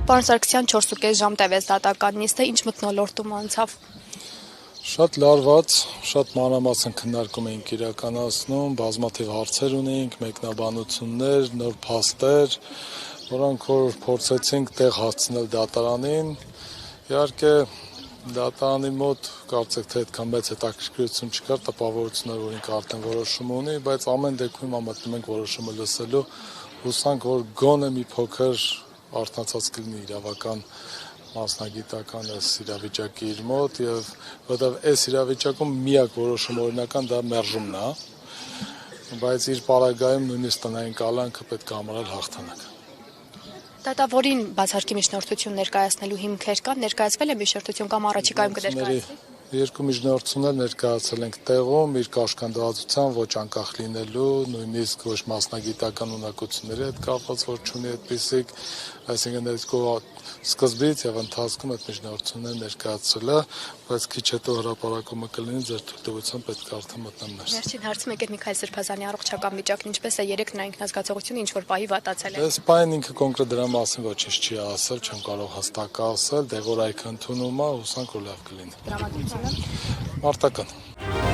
Պարոն Սարգսյան 4.5 ժամ տևեց դատական նիստը, ինչ մթնոլորտում անցավ։ Շատ լարված, շատ մանրամասն քննարկում էինք իրականացնում, բազմաթիվ հարցեր ունեինք, մեկնաբանություններ, նոր փաստեր, որոնք որ փորձեցինք տեղ հասցնել դատարանին։ Իհարկե դատարանի մոտ կարծեք թե այդքան մեծ հետաքրքրություն չկար, տպավորություններ, որ ինքը արդեն որոշում ունի, բայց ամեն դեպքում մտնում ենք որոշումը լսելու, հուսանք, որ գոնե մի փոքր արթնացած կլինի իրավական մասնագիտական այս իրավիճակի իր մոտ, եւ որովհետեւ այս իրավիճակում միակ որոշում օրինական դա մերժումն է, բայց իր պարագայում նույնիսկ տնային կալանքը պետք է համարել հաղթանակ։ Դատավորին բացարկի միջնորդություն ներկայացնելու հիմքեր կան, ներկայացվել է միջնորդություն կամ առաջիկայում կներկայացվի։ Երկու միջնորդություններ ներկայացել ենք տեղում, իր կաշկանդվածության ոչ անկախ լինելու, նույնիսկ ոչ մասնագիտական ունակությունների հետ կապված, որ չունի այդպիսիք, այսինքն այդ սկզբից եւ ընթացքում այդ միջնորդությունները ներկայացրել է, բայց քիչ հետո հրապարակումը կլինի, ձեր թույլտվությամբ պետք է արդեն մտնեմ ներս։ Վերջին հարցում եկեք Միքայել Սրբազյանի առողջական վիճակն ինչպես է, երեք նրա ինքնազգացողությունը ինչ որ պահի վատացել է։ Այս պահին ինքը կոնկրետ դրա մասին ոչինչ չի ասել, չեմ կարող հստակ ասել, դե որ այք ընդունում է, հուսանք որ լավ կլինի։ Տրամադրությունը Մարտական։